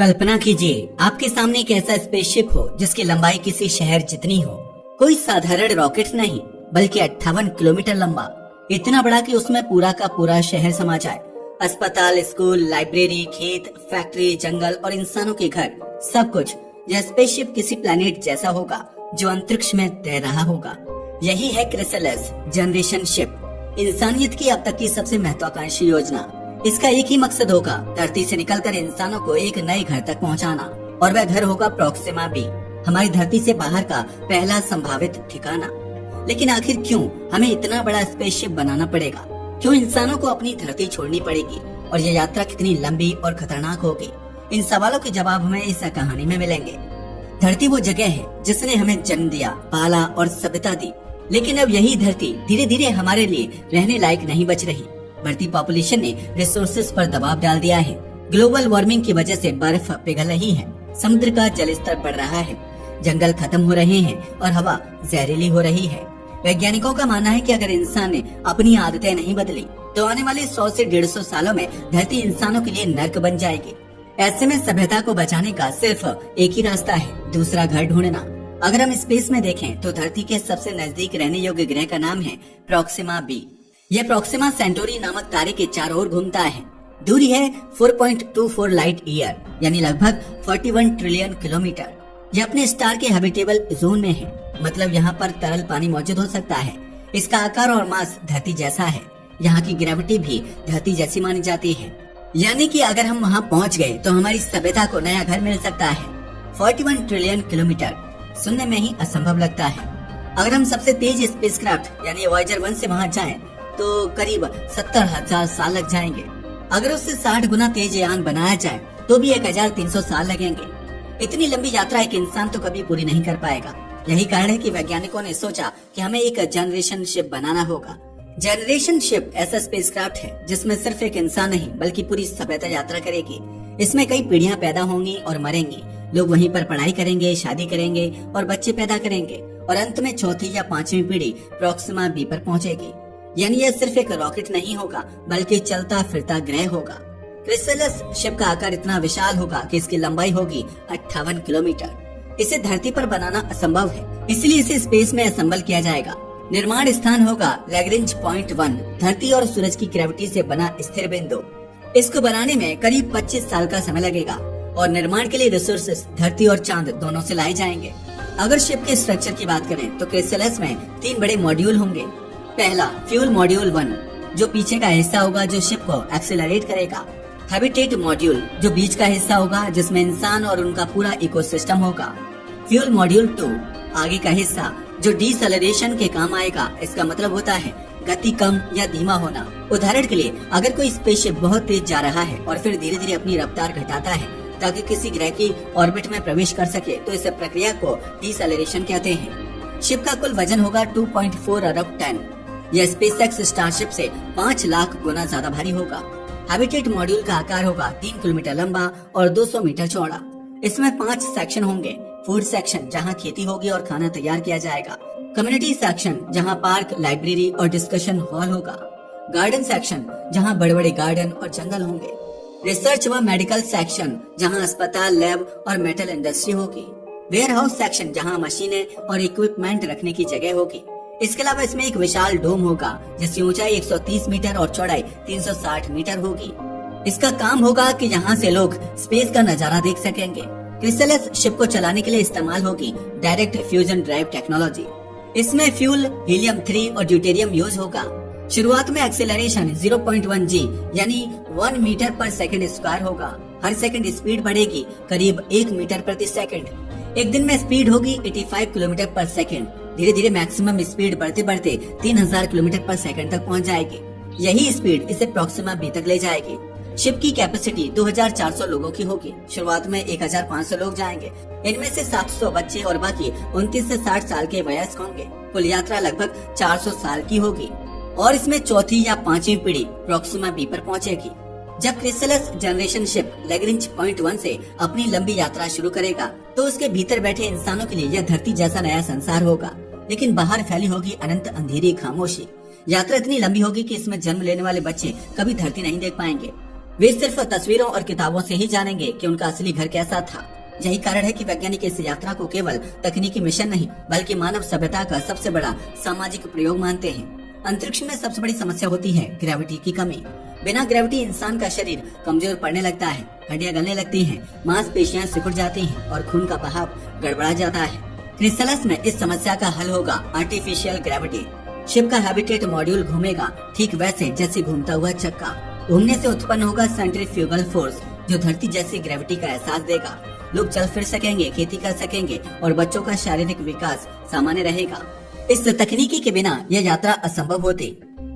कल्पना कीजिए आपके सामने एक ऐसा स्पेसशिप हो जिसकी लंबाई किसी शहर जितनी हो। कोई साधारण रॉकेट नहीं बल्कि 58 किलोमीटर लंबा, इतना बड़ा कि उसमें पूरा का पूरा शहर समा जाए। अस्पताल, स्कूल, लाइब्रेरी, खेत, फैक्ट्री, जंगल और इंसानों के घर, सब कुछ। यह स्पेसशिप किसी प्लेनेट जैसा होगा जो अंतरिक्ष में तैर रहा होगा। यही है क्रिसैलिस जनरेशन शिप, इंसानियत की अब तक की सबसे महत्वाकांक्षी योजना। इसका एक ही मकसद होगा, धरती से निकलकर इंसानों को एक नए घर तक पहुंचाना, और वह घर होगा प्रोक्सिमा बी, हमारी धरती से बाहर का पहला संभावित ठिकाना। लेकिन आखिर क्यों हमें इतना बड़ा स्पेसशिप बनाना पड़ेगा? क्यों इंसानों को अपनी धरती छोड़नी पड़ेगी? और यह यात्रा कितनी लंबी और खतरनाक होगी? इन सवालों के जवाब हमें इस कहानी में मिलेंगे। धरती वो जगह है जिसने हमें जन्म दिया, पाला और सभ्यता दी, लेकिन अब यही धरती धीरे धीरे हमारे लिए रहने लायक नहीं बच रही। बढ़ती पॉपुलेशन ने रिसोर्सेज पर दबाव डाल दिया है। ग्लोबल वार्मिंग की वजह से बर्फ पिघल रही है, समुद्र का जल स्तर बढ़ रहा है, जंगल खत्म हो रहे हैं और हवा जहरीली हो रही है। वैज्ञानिकों का मानना है कि अगर इंसान ने अपनी आदतें नहीं बदली तो आने वाले 100 से 150 सालों में धरती इंसानों के लिए नर्क बन जाएगी। ऐसे में सभ्यता को बचाने का सिर्फ एक ही रास्ता है, दूसरा घर ढूंढना। अगर हम स्पेस में देखें तो धरती के सबसे नजदीक रहने योग्य ग्रह का नाम है प्रोक्सिमा बी। यह प्रोक्सिमा सेंटोरी नामक तारे के चारों ओर घूमता है। दूरी है 4.24 लाइट ईयर, यानी लगभग 41 ट्रिलियन किलोमीटर। यह अपने स्टार के हैबिटेबल जोन में है, मतलब यहाँ पर तरल पानी मौजूद हो सकता है। इसका आकार और मास धरती जैसा है। यहाँ की ग्रेविटी भी धरती जैसी मानी जाती है, यानी कि अगर हम वहाँ पहुँच गए तो हमारी सभ्यता को नया घर मिल सकता है। 41 ट्रिलियन किलोमीटर सुनने में ही असंभव लगता है। अगर हम सबसे तेज स्पेसक्राफ्ट यानी वॉयेजर 1 से वहाँ जाएं तो करीब 70,000 साल लग जाएंगे। अगर उससे 60 गुना तेज यान बनाया जाए तो भी 1300 साल लगेंगे। इतनी लंबी यात्रा एक इंसान तो कभी पूरी नहीं कर पाएगा। यही कारण है कि वैज्ञानिकों ने सोचा कि हमें एक जनरेशन शिप बनाना होगा। जनरेशन शिप ऐसा स्पेसक्राफ्ट है जिसमें सिर्फ एक इंसान नहीं बल्कि पूरी सभ्यता यात्रा करेगी। इसमें कई पीढ़ियां पैदा होंगी और मरेंगी। लोग वहीं पर पढ़ाई करेंगे, शादी करेंगे और बच्चे पैदा करेंगे, और अंत में चौथी या पांचवी पीढ़ी प्रोक्सिमा बी पर पहुंचेगी। यानी यह सिर्फ एक रॉकेट नहीं होगा बल्कि चलता फिरता ग्रह होगा। क्रिसैलिस शिप का आकार इतना विशाल होगा कि इसकी लंबाई होगी 58 किलोमीटर। इसे धरती पर बनाना असंभव है, इसलिए इसे स्पेस में असेंबल किया जाएगा। निर्माण स्थान होगा लैग्रेंज पॉइंट 1, धरती और सूरज की ग्रेविटी से बना स्थिर बिंदु। इसको बनाने में करीब 25 साल का समय लगेगा, और निर्माण के लिए रिसोर्सेस धरती और चांद दोनों से लाए जाएंगे। अगर शिप के स्ट्रक्चर की बात करें तो क्रिसैलिस में 3 बड़े मॉड्यूल होंगे। पहला फ्यूल मॉड्यूल 1, जो पीछे का हिस्सा होगा जो शिप को एक्सेलरेट करेगा। हैबिटेट मॉड्यूल, जो बीच का हिस्सा होगा जिसमें इंसान और उनका पूरा इकोसिस्टम होगा। फ्यूल मॉड्यूल 2, आगे का हिस्सा जो डिसेलरेशन के काम आएगा। इसका मतलब होता है गति कम या धीमा होना। उदाहरण के लिए अगर कोई स्पेसशिप बहुत तेज जा रहा है और फिर धीरे धीरे अपनी रफ्तार घटाता है ताकि किसी ग्रह की ऑर्बिट में प्रवेश कर सके, तो इस प्रक्रिया को डिसेलरेशन कहते हैं। शिप का कुल वजन होगा 2.4 अरब टन। यह स्पेसएक्स स्टारशिप से 5 लाख गुना ज्यादा भारी होगा। हैबिटेट मॉड्यूल का आकार होगा 3 किलोमीटर लंबा और 200 मीटर चौड़ा। इसमें 5 सेक्शन होंगे। फूड सेक्शन, जहां खेती होगी और खाना तैयार किया जाएगा। कम्युनिटी सेक्शन, जहां पार्क, लाइब्रेरी और डिस्कशन हॉल होगा। गार्डन सेक्शन, जहां बड़े बड़े गार्डन और जंगल होंगे। रिसर्च व मेडिकल सेक्शन, जहां अस्पताल, लैब और मेटल इंडस्ट्री होगी। वेयर हाउस सेक्शन, जहां मशीनें और इक्विपमेंट रखने की जगह होगी। इसके अलावा इसमें एक विशाल डोम होगा जिसकी ऊंचाई 130 मीटर और चौड़ाई 360 मीटर होगी। इसका काम होगा कि यहाँ से लोग स्पेस का नजारा देख सकेंगे। क्रिसैलिस शिप को चलाने के लिए इस्तेमाल होगी डायरेक्ट फ्यूजन ड्राइव टेक्नोलॉजी। इसमें फ्यूल हीलियम 3 और ड्यूटेरियम यूज होगा। शुरुआत में एक्सेलरेशन 0.1 G यानी 1 मीटर पर सेकंड स्क्वायर होगा। हर सेकंड स्पीड बढ़ेगी करीब 1 मीटर प्रति सेकंड। एक दिन में स्पीड होगी 85 किलोमीटर पर सेकंड। धीरे धीरे मैक्सिमम स्पीड बढ़ते बढ़ते 3000 किलोमीटर पर सेकंड तक पहुंच जाएगी। यही स्पीड इसे प्रोक्सिमा बी तक ले जाएगी। शिप की कैपेसिटी 2400 लोगों की होगी। शुरुआत में 1500 लोग जाएंगे। इनमें से 700 बच्चे और बाकी 29 से 60 साल के वयस्क होंगे। कुल यात्रा लगभग 400 साल की होगी, और इसमें चौथी या पांचवी पीढ़ी प्रोक्सिमा बी पर पहुंचेगी। जब क्रिसैलिस जनरेशन शिप लैग्रेंज पॉइंट 1 से अपनी लंबी यात्रा शुरू करेगा तो उसके भीतर बैठे इंसानों के लिए यह धरती जैसा नया संसार होगा, लेकिन बाहर फैली होगी अनंत अंधेरी खामोशी। यात्रा इतनी लंबी होगी कि इसमें जन्म लेने वाले बच्चे कभी धरती नहीं देख पाएंगे। वे सिर्फ तस्वीरों और किताबों से ही जानेंगे कि उनका असली घर कैसा था। यही कारण है कि वैज्ञानिक इस यात्रा को केवल तकनीकी मिशन नहीं बल्कि मानव सभ्यता का सबसे बड़ा सामाजिक प्रयोग मानते हैं। अंतरिक्ष में सबसे बड़ी समस्या होती है ग्रेविटी की कमी। बिना ग्रेविटी इंसान का शरीर कमजोर पड़ने लगता है, हड्डियां गलने लगती हैं, मांसपेशियां सिकुड़ जाती हैं और खून का बहाव गड़बड़ा जाता है। क्रिसलस में इस समस्या का हल होगा आर्टिफिशियल ग्रेविटी। शिप का हैबिटेट मॉड्यूल घूमेगा ठीक वैसे जैसे घूमता हुआ चक्का। घूमने से उत्पन्न होगा सेंट्रीफ्यूगल फोर्स जो धरती जैसी ग्रेविटी का एहसास देगा। लोग चल फिर सकेंगे, खेती कर सकेंगे और बच्चों का शारीरिक विकास सामान्य रहेगा। इस तकनीकी के बिना यह यात्रा असंभव होती।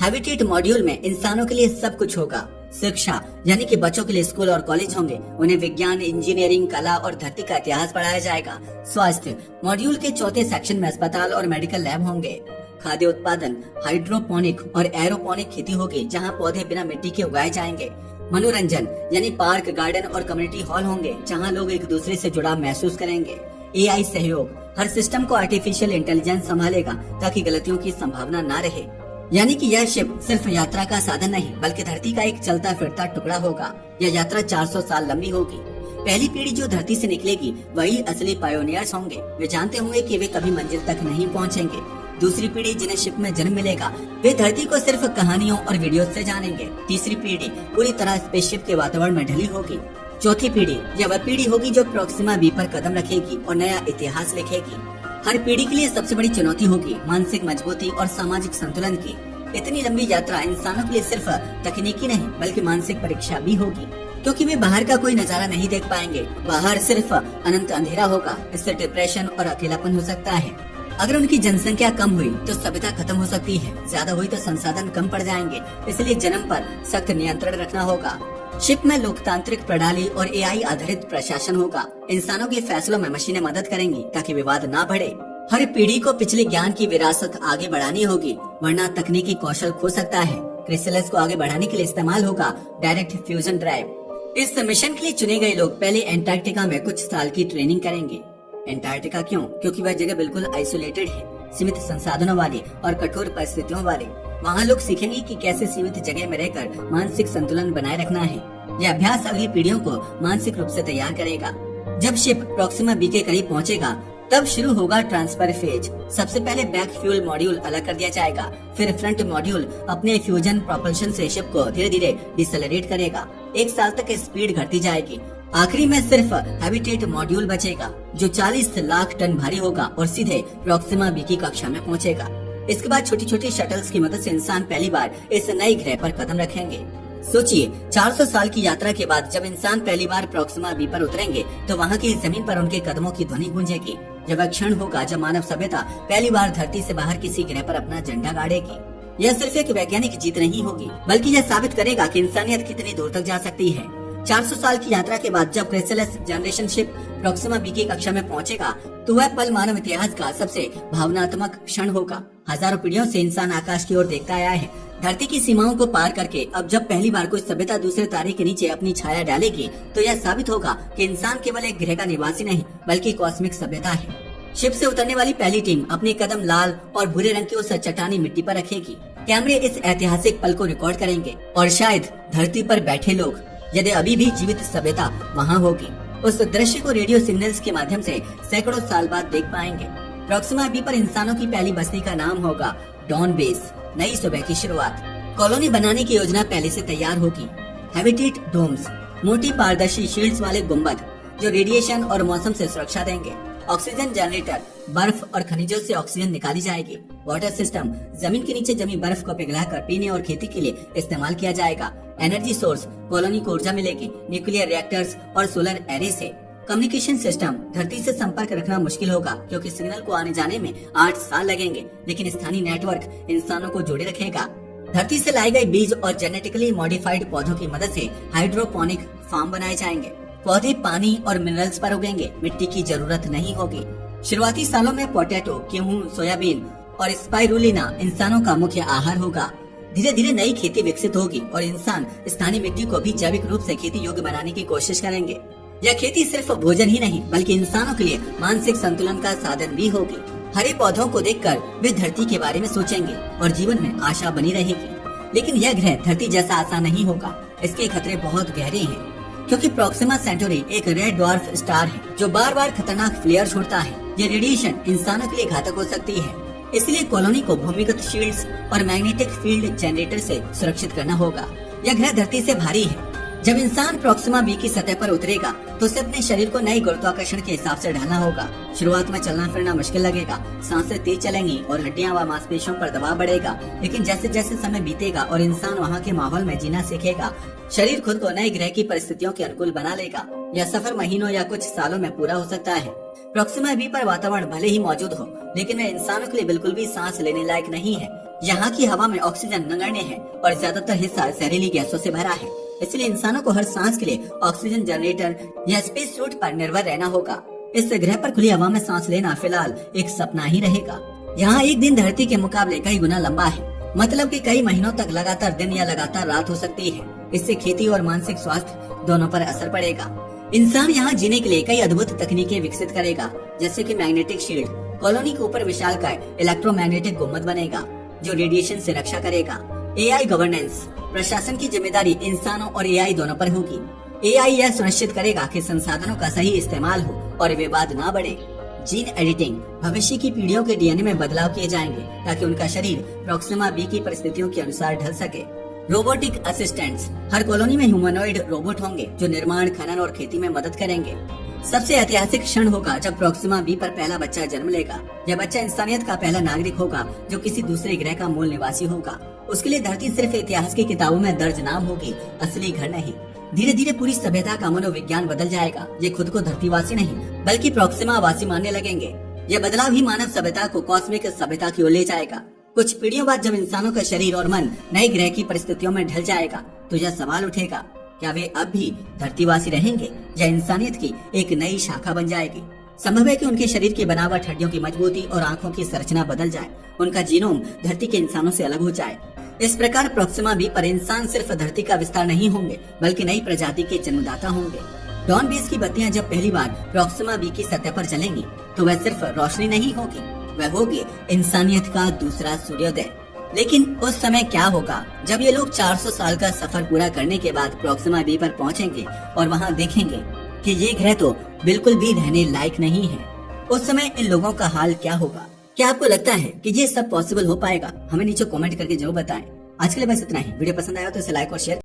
हैबिटेट मॉड्यूल में इंसानों के लिए सब कुछ होगा। शिक्षा यानी कि बच्चों के लिए स्कूल और कॉलेज होंगे। उन्हें विज्ञान, इंजीनियरिंग, कला और धरती का इतिहास पढ़ाया जाएगा। स्वास्थ्य मॉड्यूल के चौथे सेक्शन में अस्पताल और मेडिकल लैब होंगे। खाद्य उत्पादन, हाइड्रोपोनिक और एरोपोनिक खेती होगी जहां पौधे बिना मिट्टी के उगाए जाएंगे। मनोरंजन यानी पार्क, गार्डन और कम्युनिटी हॉल होंगे जहां लोग एक दूसरे से जुड़ाव महसूस करेंगे। एआई सहयोग, हर सिस्टम को आर्टिफिशियल इंटेलिजेंस संभालेगा ताकि गलतियों की संभावना न रहे। यानी कि यह शिप सिर्फ यात्रा का साधन नहीं बल्कि धरती का एक चलता फिरता टुकड़ा होगा। यह यात्रा 400 साल लंबी होगी। पहली पीढ़ी जो धरती से निकलेगी वही असली पायोनियर्स होंगे। वे जानते होंगे कि वे कभी मंजिल तक नहीं पहुंचेंगे। दूसरी पीढ़ी जिन्हें शिप में जन्म मिलेगा वे धरती को सिर्फ कहानियों और वीडियो से जानेंगे। तीसरी पीढ़ी पूरी तरह स्पेसशिप के वातावरण में ढली होगी। चौथी पीढ़ी यह वह पीढ़ी होगी जो प्रोक्सिमा बी पर कदम रखेगी और नया इतिहास लिखेगी। हर पीढ़ी के लिए सबसे बड़ी चुनौती होगी मानसिक मजबूती और सामाजिक संतुलन की। इतनी लंबी यात्रा इंसानों के लिए सिर्फ तकनीकी नहीं बल्कि मानसिक परीक्षा भी होगी, क्योंकि वे बाहर का कोई नजारा नहीं देख पाएंगे। बाहर सिर्फ अनंत अंधेरा होगा। इससे डिप्रेशन और अकेलापन हो सकता है। अगर उनकी जनसंख्या कम हुई तो सभ्यता खत्म हो सकती है। ज्यादा हुई तो संसाधन कम पड़ जाएंगे। इसलिए जन्म पर सख्त नियंत्रण रखना होगा। शिप में लोकतांत्रिक प्रणाली और एआई आधारित प्रशासन होगा। इंसानों के फैसलों में मशीनें मदद करेंगी ताकि विवाद ना बढ़े। हर पीढ़ी को पिछले ज्ञान की विरासत आगे बढ़ानी होगी, वरना तकनीकी कौशल खो सकता है। क्रिसलस को आगे बढ़ाने के लिए इस्तेमाल होगा डायरेक्ट फ्यूजन ड्राइव। इस मिशन के लिए चुने गए लोग पहले एंटार्क्टिका में कुछ साल की ट्रेनिंग करेंगे। एंटार्क्टिका क्यों? क्योंकि वह जगह बिल्कुल आइसोलेटेड है, सीमित संसाधनों वाली और कठोर परिस्थितियों वाली। वहाँ लोग सीखेंगे कि कैसे सीमित जगह में रहकर मानसिक संतुलन बनाए रखना है। यह अभ्यास अगली पीढ़ियों को मानसिक रूप से तैयार करेगा। जब शिप प्रोक्सिमा बी के करीब पहुंचेगा तब शुरू होगा ट्रांसफर फेज। सबसे पहले बैक फ्यूल मॉड्यूल अलग कर दिया जाएगा। फिर फ्रंट मॉड्यूल अपने फ्यूजन प्रोपल्शन से शिप को धीरे धीरे डिसेलरेट करेगा। 1 साल तक स्पीड घटती जाएगी। आखिरी में सिर्फ हैबिटेट मॉड्यूल बचेगा जो 40 लाख टन भारी होगा और सीधे प्रोक्सिमा बी की कक्षा में पहुंचेगा। इसके बाद छोटी छोटी शटल्स की मदद से इंसान पहली बार इस नए ग्रह पर कदम रखेंगे। सोचिए, 400 साल की यात्रा के बाद जब इंसान पहली बार प्रोक्सिमा बी पर उतरेंगे तो वहाँ की जमीन पर उनके कदमों की ध्वनि गूंजेगी। यह वह क्षण होगा जब मानव सभ्यता पहली बार धरती से बाहर किसी ग्रह पर अपना झंडा गाड़ेगी। यह सिर्फ एक वैज्ञानिक जीत नहीं होगी बल्कि यह साबित करेगा कि इंसानियत कितनी दूर तक जा सकती है। 400 साल की यात्रा के बाद जब क्रिसलस जनरेशन शिप प्रोक्सिमा बी की कक्षा में पहुंचेगा तो वह पल मानव इतिहास का सबसे भावनात्मक क्षण होगा। हजारों पीढ़ियों से इंसान आकाश की ओर देखता आया है, धरती की सीमाओं को पार करके। अब जब पहली बार कोई सभ्यता दूसरे तारे के नीचे अपनी छाया डालेगी तो यह साबित होगा कि इंसान केवल एक ग्रह का निवासी नहीं बल्कि कॉस्मिक सभ्यता है। शिप से उतरने वाली पहली टीम अपने कदम लाल और भूरे रंग की उस चट्टानी मिट्टी पर रखेगी। कैमरे इस ऐतिहासिक पल को रिकॉर्ड करेंगे और शायद धरती पर बैठे लोग, यदि अभी भी जीवित सभ्यता वहाँ होगी, उस दृश्य को रेडियो सिग्नल्स के माध्यम से सैकड़ों साल बाद देख पाएंगे। प्रोक्सिमा बी पर इंसानों की पहली बस्ती का नाम होगा डॉन बेस, नई सुबह की शुरुआत। कॉलोनी बनाने की योजना पहले से तैयार होगी। हैबिटेट डोम्स, मोटी पारदर्शी शील्ड्स वाले गुंबद जो रेडिएशन और मौसम से सुरक्षा देंगे। ऑक्सीजन जनरेटर, बर्फ और खनिजों से ऑक्सीजन निकाली जाएगी। वाटर सिस्टम, जमीन के नीचे जमी बर्फ को पिघलाकर पीने और खेती के लिए इस्तेमाल किया जाएगा। एनर्जी सोर्स, कॉलोनी को ऊर्जा मिलेगी न्यूक्लियर रिएक्टर्स और सोलर एरे से। कम्युनिकेशन सिस्टम, धरती से संपर्क रखना मुश्किल होगा क्योंकि सिग्नल को आने जाने में 8 साल लगेंगे, लेकिन स्थानीय नेटवर्क इंसानों को जोड़े रखेगा। धरती से लाए गए बीज और जेनेटिकली मॉडिफाइड पौधों की मदद से हाइड्रोपोनिक फार्म बनाए जाएंगे। पौधे पानी और मिनरल्स पर उगेंगे, मिट्टी की जरूरत नहीं होगी। शुरुआती सालों में पोटैटो, गेहूं, सोयाबीन और स्पाइरुलिना इंसानों का मुख्य आहार होगा। धीरे धीरे नई खेती विकसित होगी और इंसान स्थानीय मिट्टी को भी जैविक रूप से खेती योग्य बनाने की कोशिश करेंगे। यह खेती सिर्फ भोजन ही नहीं बल्कि इंसानों के लिए मानसिक संतुलन का साधन भी होगी। हरे पौधों को देखकर वे धरती के बारे में सोचेंगे और जीवन में आशा बनी रहेगी। लेकिन यह ग्रह धरती जैसा आसान नहीं होगा। इसके खतरे बहुत गहरे हैं, क्योंकि प्रोक्सिमा सेंटोरी एक रेड ड्वार्फ स्टार है जो बार बार खतरनाक फ्लेयर छोड़ता है। ये रेडिएशन इंसानों के लिए घातक हो सकती है, इसलिए कॉलोनी को भूमिगत शील्ड्स और मैग्नेटिक फील्ड जनरेटर से सुरक्षित करना होगा। यह ग्रह धरती से भारी है। जब इंसान प्रोक्सिमा बी की सतह पर उतरेगा तो उसे अपने शरीर को नई गुरुत्वाकर्षण के हिसाब से ढलना होगा। शुरुआत में चलना फिरना मुश्किल लगेगा, सांसें तेज चलेंगी और हड्डियां व मांसपेशियों पर दबाव बढ़ेगा। लेकिन जैसे जैसे समय बीतेगा और इंसान वहाँ के माहौल में जीना सीखेगा, शरीर खुद को नए ग्रह की परिस्थितियों के अनुकूल बना लेगा। यह सफर महीनों या कुछ सालों में पूरा हो सकता है। प्रोक्सिमा बी पर वातावरण भले ही मौजूद हो, लेकिन वह इंसानों के लिए बिल्कुल भी सांस लेने लायक नहीं है। यहाँ की हवा में ऑक्सीजन नगण्य है और ज्यादातर हिस्सा जहरीली गैसों से भरा है। इसलिए इंसानों को हर सांस के लिए ऑक्सीजन जनरेटर या स्पेस सूट पर निर्भर रहना होगा। इस ग्रह पर खुली हवा में सांस लेना फिलहाल एक सपना ही रहेगा। यहाँ एक दिन धरती के मुकाबले कई गुना लंबा है, मतलब कि कई महीनों तक लगातार दिन या लगातार रात हो सकती है। इससे खेती और मानसिक स्वास्थ्य दोनों पर असर पड़ेगा। इंसान यहाँ जीने के लिए कई अद्भुत तकनीकें विकसित करेगा, जैसे कि मैग्नेटिक शील्ड। कॉलोनी के ऊपर विशालकाय इलेक्ट्रोमैग्नेटिक गुम्बद बनेगा जो रेडिएशन से रक्षा करेगा। एआई गवर्नेंस, प्रशासन की जिम्मेदारी इंसानों और एआई दोनों पर होगी। एआई यह सुनिश्चित करेगा कि संसाधनों का सही इस्तेमाल हो और विवाद ना बढ़े। जीन एडिटिंग, भविष्य की पीढ़ियों के डीएनए में बदलाव किए जाएंगे ताकि उनका शरीर प्रोक्सिमा बी की परिस्थितियों के अनुसार ढल सके। रोबोटिक असिस्टेंट्स, हर कॉलोनी में ह्यूमनॉइड रोबोट होंगे जो निर्माण, खनन और खेती में मदद करेंगे। सबसे ऐतिहासिक क्षण होगा जब प्रोक्सिमा बी पर पहला बच्चा जन्म लेगा। यह बच्चा इंसानियत का पहला नागरिक होगा जो किसी दूसरे ग्रह का मूल निवासी होगा। उसके लिए धरती सिर्फ इतिहास की किताबों में दर्ज नाम होगी, असली घर नहीं। धीरे धीरे पूरी सभ्यता का मनोविज्ञान बदल जाएगा। ये खुद को धरतीवासी नहीं बल्कि प्रोक्सिमा वासी मानने लगेंगे। यह बदलाव ही मानव सभ्यता को कॉस्मिक सभ्यता की ओर ले जाएगा। कुछ पीढ़ियों बाद जब इंसानों का शरीर और मन नए ग्रह की परिस्थितियों में ढल जाएगा तो यह सवाल उठेगा, क्या वे अब भी धरतीवासी रहेंगे या इंसानियत की एक नई शाखा बन जाएगी। संभव है कि उनके शरीर की बनावट, हड्डियों की मजबूती और आंखों की संरचना बदल जाए। उनका जीनोम धरती के इंसानों से अलग हो जाए। इस प्रकार प्रोक्सिमा बी पर इंसान सिर्फ धरती का विस्तार नहीं होंगे बल्कि नई प्रजाति के जन्मदाता होंगे। डॉन बेस की बत्तियां जब पहली बार प्रोक्सिमा बी की सतह पर जलेंगी तो वह सिर्फ रोशनी नहीं होगी, वह होगी इंसानियत का दूसरा सूर्योदय। लेकिन उस समय क्या होगा जब ये लोग 400 साल का सफर पूरा करने के बाद प्रोक्सिमा बी पर पहुंचेंगे और वहां देखेंगे कि ये ग्रह तो बिल्कुल भी रहने लायक नहीं है। उस समय इन लोगों का हाल क्या होगा? क्या आपको लगता है कि ये सब पॉसिबल हो पाएगा? हमें नीचे कमेंट करके जरूर बताएं। आज के लिए बस इतना ही। वीडियो पसंद आया तो इसे लाइक और शेयर